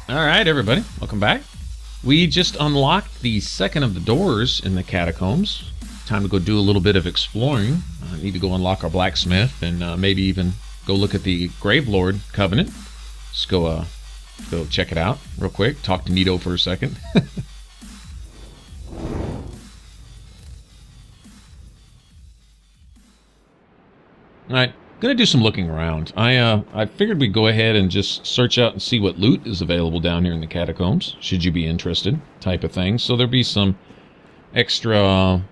Alright, everybody. Welcome back. We just unlocked the second of the doors in the catacombs. Time to go do a little bit of exploring. Need to go unlock our blacksmith and maybe even go look at the Gravelord Covenant. Just go check it out real quick. Talk to Nito for a second. Alright, gonna do some looking around. I figured we'd go ahead and just search out and see what loot is available down here in the catacombs, should you be interested, type of thing. So there'll be some extra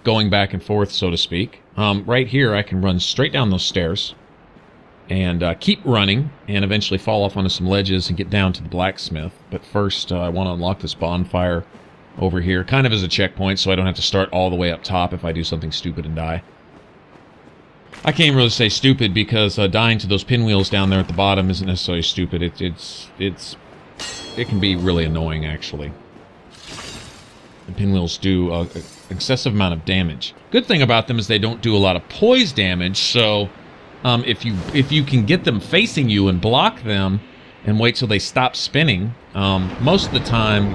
going back and forth, so to speak. Right here, I can run straight down those stairs and keep running and eventually fall off onto some ledges and get down to the blacksmith. But first, I want to unlock this bonfire over here, kind of as a checkpoint, so I don't have to start all the way up top if I do something stupid and die. I can't really say stupid because dying to those pinwheels down there at the bottom isn't necessarily stupid. It can be really annoying, actually. The pinwheels do an excessive amount of damage. Good thing about them is they don't do a lot of poise damage, so if you can get them facing you and block them and wait till they stop spinning, most of the time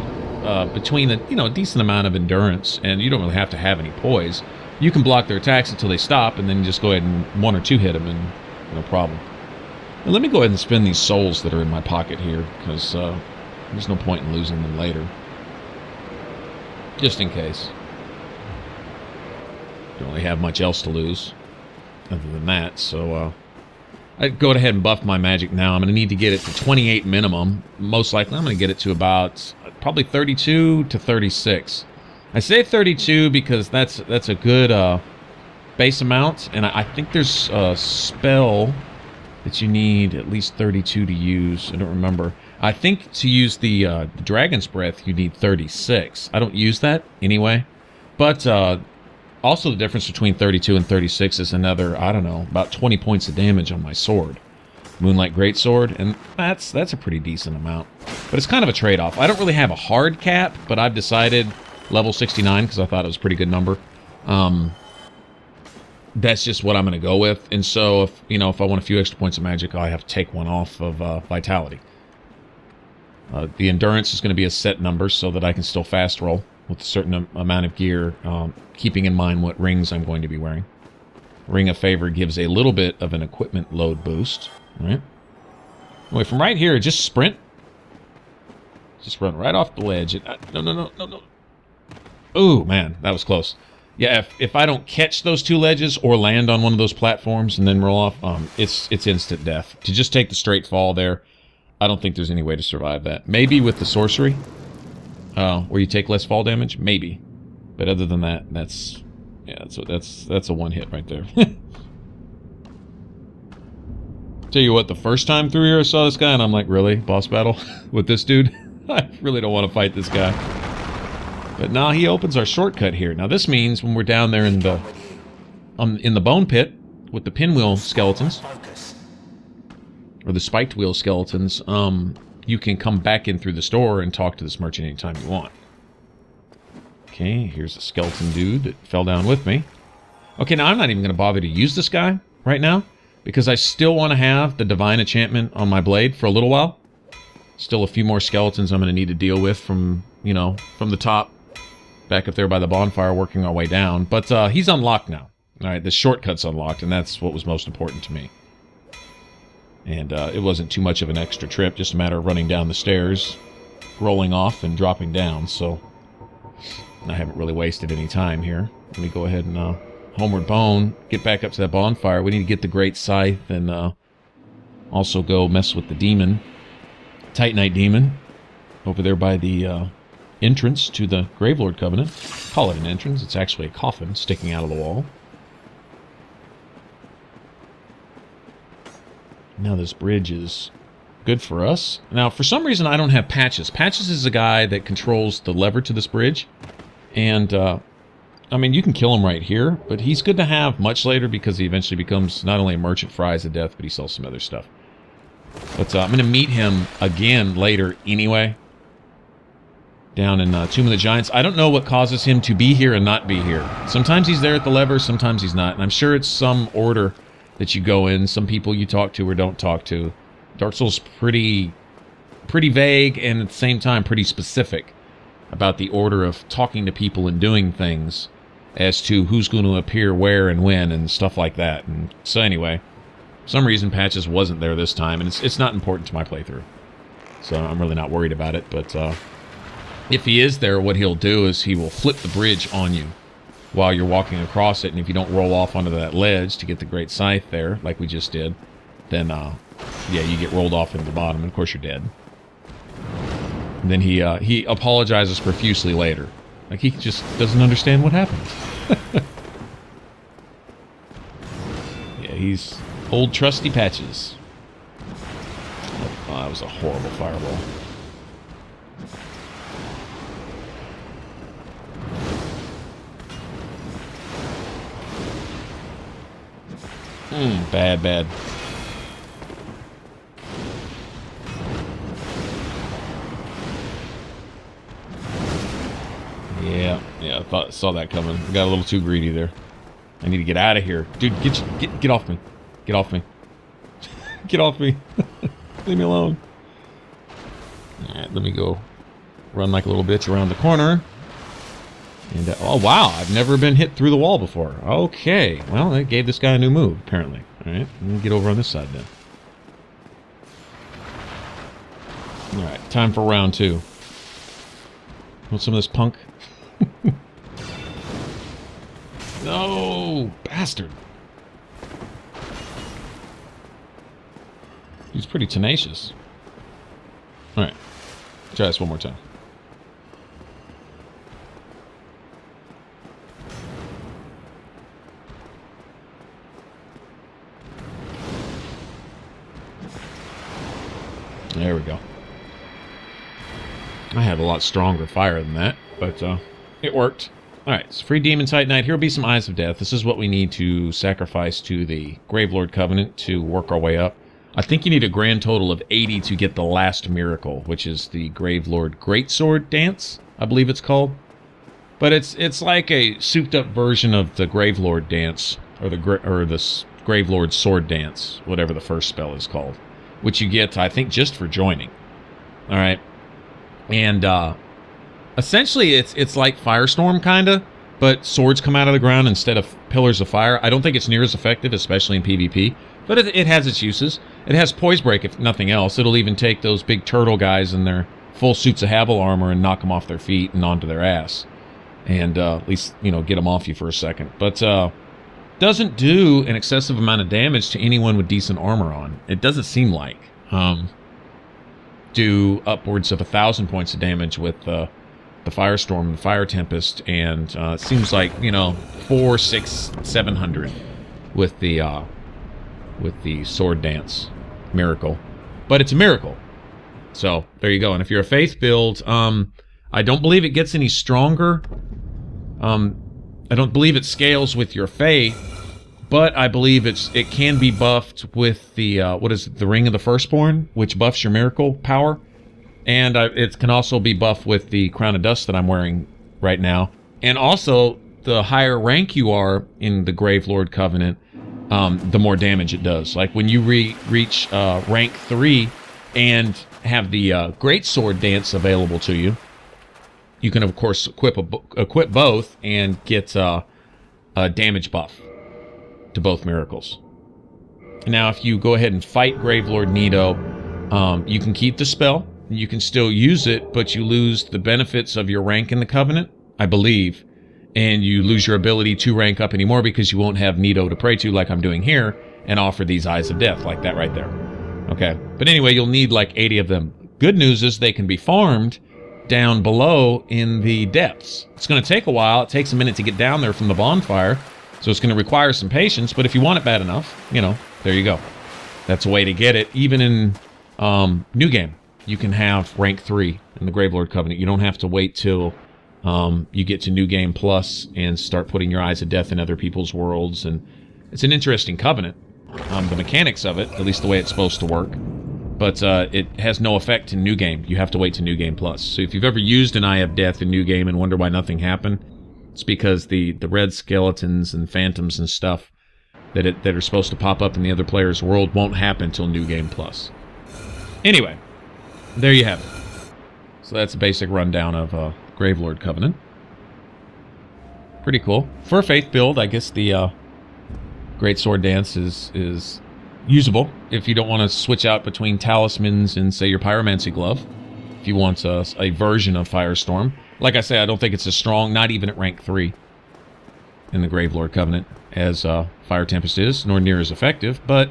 between a decent amount of endurance, and you don't really have to have any poise, you can block their attacks until they stop, and then just go ahead and one or two hit them, and no problem. Now, let me go ahead and spend these souls that are in my pocket here, because there's no point in losing them later. Just in case. Don't really have much else to lose other than that, so I'd go ahead and buff my magic now. I'm going to need to get it to 28 minimum. Most likely I'm going to get it to about probably 32 to 36. I say 32 because that's a good base amount, and I think there's a spell that you need at least 32 to use. I don't remember. I think to use the Dragon's Breath, you need 36. I don't use that anyway. But also the difference between 32 and 36 is another, I don't know, about 20 points of damage on my sword. Moonlight Greatsword, and that's a pretty decent amount. But it's kind of a trade-off. I don't really have a hard cap, but I've decided level 69 because I thought it was a pretty good number. That's just what I'm going to go with. And so if I want a few extra points of magic, I have to take one off of vitality. The endurance is going to be a set number so that I can still fast roll with a certain amount of gear, keeping in mind what rings I'm going to be wearing. Ring of Favor gives a little bit of an equipment load boost. All right. Anyway, from right here, just sprint. Just run right off the ledge. No. Ooh, man, that was close. Yeah, if I don't catch those two ledges or land on one of those platforms and then roll off, it's instant death. To just take the straight fall there, I don't think there's any way to survive that. Maybe with the sorcery, where you take less fall damage, maybe. But other than that, that's a one hit right there. Tell you what, the first time through here I saw this guy and I'm like, really? Boss battle with this dude? I really don't want to fight this guy. But now he opens our shortcut here. Now this means when we're down there in the bone pit with the pinwheel skeletons, or the spiked wheel skeletons, you can come back in through the store and talk to this merchant anytime you want. Okay, here's a skeleton dude that fell down with me. Okay, now I'm not even going to bother to use this guy right now, because I still want to have the divine enchantment on my blade for a little while. Still a few more skeletons I'm going to need to deal with from the top. Back up there by the bonfire, working our way down. But he's unlocked now. Alright, the shortcut's unlocked, and that's what was most important to me. And it wasn't too much of an extra trip, just a matter of running down the stairs, rolling off, and dropping down, so I haven't really wasted any time here. Let me go ahead and homeward bone, get back up to that bonfire. We need to get the Great Scythe, and also go mess with the demon, Titanite demon, over there by the entrance to the Gravelord Covenant. Call it an entrance, it's actually a coffin sticking out of the wall. Now this bridge is good for us. Now for some reason I don't have Patches. Patches is a guy that controls the lever to this bridge, and I mean, you can kill him right here, but he's good to have much later because he eventually becomes not only a merchant for Eyes of Death, but he sells some other stuff. But I'm going to meet him again later anyway, down in Tomb of the Giants. I don't know what causes him to be here and not be here. Sometimes he's there at the lever, sometimes he's not. And I'm sure it's some order that you go in, some people you talk to or don't talk to. Dark Souls pretty pretty vague and at the same time pretty specific about the order of talking to people and doing things as to who's going to appear where and when and stuff like that. And so anyway, for some reason Patches wasn't there this time, and it's not important to my playthrough. So I'm really not worried about it, but if he is there, what he'll do is he will flip the bridge on you while you're walking across it, and if you don't roll off onto that ledge to get the Great Scythe there, like we just did, then, yeah, you get rolled off into the bottom, and of course you're dead. And then he apologizes profusely later. Like, he just doesn't understand what happened. Yeah, he's old trusty Patches. Oh, that was a horrible fireball. Bad, bad. Yeah, I saw that coming. Got a little too greedy there. I need to get out of here. Dude, get off me. Get off me. Get off me. Leave me alone. Alright, let me go run like a little bitch around the corner. And, oh, wow, I've never been hit through the wall before. Okay, well, that gave this guy a new move, apparently. Alright, let me get over on this side then. Alright, time for round 2. Want some of this punk? No! Bastard! He's pretty tenacious. Alright, try this one more time. There we go. I have a lot stronger fire than that, but it worked. Alright, so free Demon Titanite. Here will be some Eyes of Death. This is what we need to sacrifice to the Gravelord Covenant to work our way up. I think you need a grand total of 80 to get the last miracle, which is the Gravelord Greatsword Dance, I believe it's called. But it's like a souped-up version of the Gravelord Dance, or the Gravelord Sword Dance, whatever the first spell is called, which you get, I think, just for joining. Alright. And, essentially, it's like Firestorm, kinda, but swords come out of the ground instead of pillars of fire. I don't think it's near as effective, especially in PvP, but it has its uses. It has Poise Break, if nothing else. It'll even take those big turtle guys in their full suits of Havel armor and knock them off their feet and onto their ass. And, at least, you know, get them off you for a second. But, doesn't do an excessive amount of damage to anyone with decent armor on. It doesn't seem like. Do upwards of 1,000 points of damage with the Firestorm, the Fire Tempest, and it seems like, you know, 400, 600, 700 with the Sword Dance Miracle. But it's a miracle. So, there you go. And if you're a Faith build, I don't believe it gets any stronger. I don't believe it scales with your Faith, but I believe it can be buffed with the, what is it, the Ring of the Firstborn, which buffs your miracle power. And it can also be buffed with the Crown of Dust that I'm wearing right now. And also, the higher rank you are in the Gravelord Covenant, the more damage it does. Like, when you reach rank 3 and have the Greatsword Dance available to you, you can, of course, equip both and get a damage buff to both miracles. Now, if you go ahead and fight Gravelord Nito, you can keep the spell. You can still use it, but you lose the benefits of your rank in the Covenant, I believe. And you lose your ability to rank up anymore because you won't have Nito to pray to like I'm doing here and offer these Eyes of Death like that right there. Okay, but anyway, you'll need like 80 of them. Good news is they can be farmed down below in the depths. It's going to take a while. It takes a minute to get down there from the bonfire, so it's going to require some patience, but if you want it bad enough, you know, there you go. That's a way to get it. Even in New Game, you can have rank 3 in the Gravelord Covenant. You don't have to wait till you get to New Game Plus and start putting your Eyes of Death in other people's worlds, and it's an interesting covenant. The mechanics of it, at least the way it's supposed to work, but it has no effect in New Game. You have to wait to New Game Plus. So if you've ever used an Eye of Death in New Game and wonder why nothing happened, it's because the red skeletons and phantoms and stuff that are supposed to pop up in the other player's world won't happen until New Game Plus. Anyway, there you have it. So that's a basic rundown of Gravelord Covenant. Pretty cool. For a faith build, I guess the Great Sword Dance is usable if you don't want to switch out between talismans and, say, your Pyromancy Glove. If you want a version of Firestorm. Like I say, I don't think it's as strong, not even at rank 3 in the Gravelord Covenant as Fire Tempest is, nor near as effective, but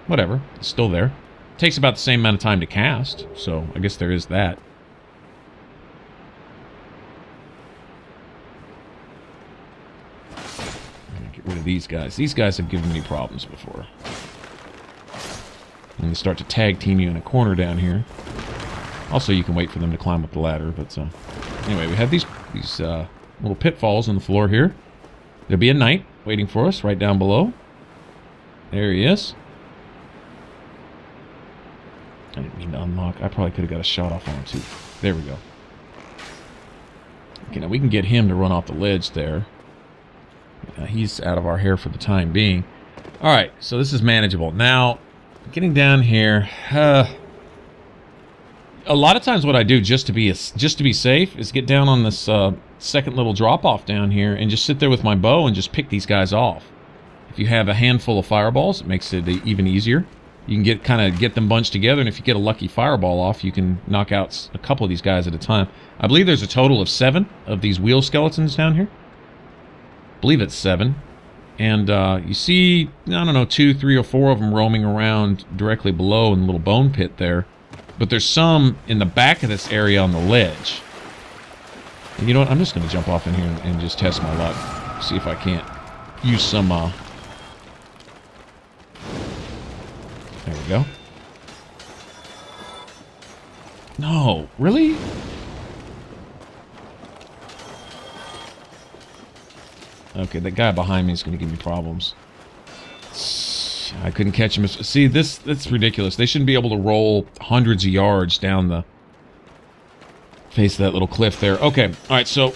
whatever, it's still there. It takes about the same amount of time to cast, so I guess there is that. Get rid of these guys. These guys have given me problems before. And they start to tag team you in a corner down here. Also, you can wait for them to climb up the ladder, but anyway, we have these little pitfalls on the floor here. There'll be a knight waiting for us right down below. There he is. I didn't mean to unlock. I probably could have got a shot off on him too. There we go. Okay, now we can get him to run off the ledge there. He's out of our hair for the time being. Alright, so this is manageable. Now, getting down here, a lot of times what I do just to be safe is get down on this second little drop off down here and just sit there with my bow and just pick these guys off. If you have a handful of fireballs, it makes it even easier. You can get them bunched together, and if you get a lucky fireball off, you can knock out a couple of these guys at a time. I believe there's a total of 7 of these wheel skeletons down here. I believe it's 7. And you see, I don't know, 2, 3, or 4 of them roaming around directly below in the little bone pit there. But there's some in the back of this area on the ledge. And you know what? I'm just going to jump off in here and just test my luck. See if I can't use some... There we go. No, really? Okay, that guy behind me is going to give me problems. I couldn't catch him. See, that's ridiculous. They shouldn't be able to roll hundreds of yards down the face of that little cliff there. Okay, all right, so...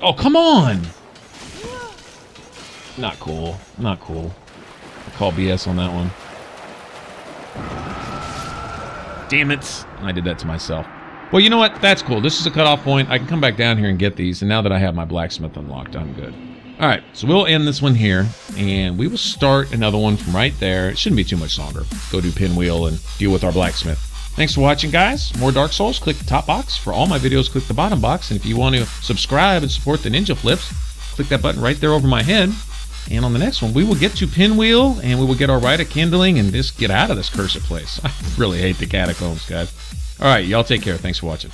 Oh, come on! Not cool. Not cool. I call BS on that one. Damn it! I did that to myself. Well, you know what? That's cool. This is a cutoff point. I can come back down here and get these, and now that I have my blacksmith unlocked, I'm good. Alright, so we'll end this one here, and we will start another one from right there. It shouldn't be too much longer. Go do Pinwheel and deal with our blacksmith. Thanks for watching, guys. More Dark Souls, click the top box. For all my videos, click the bottom box. And if you want to subscribe and support the Ninja Flips, click that button right there over my head. And on the next one, we will get to Pinwheel, and we will get our Rite of Kindling and just get out of this cursed place. I really hate the catacombs, guys. Alright, y'all take care. Thanks for watching.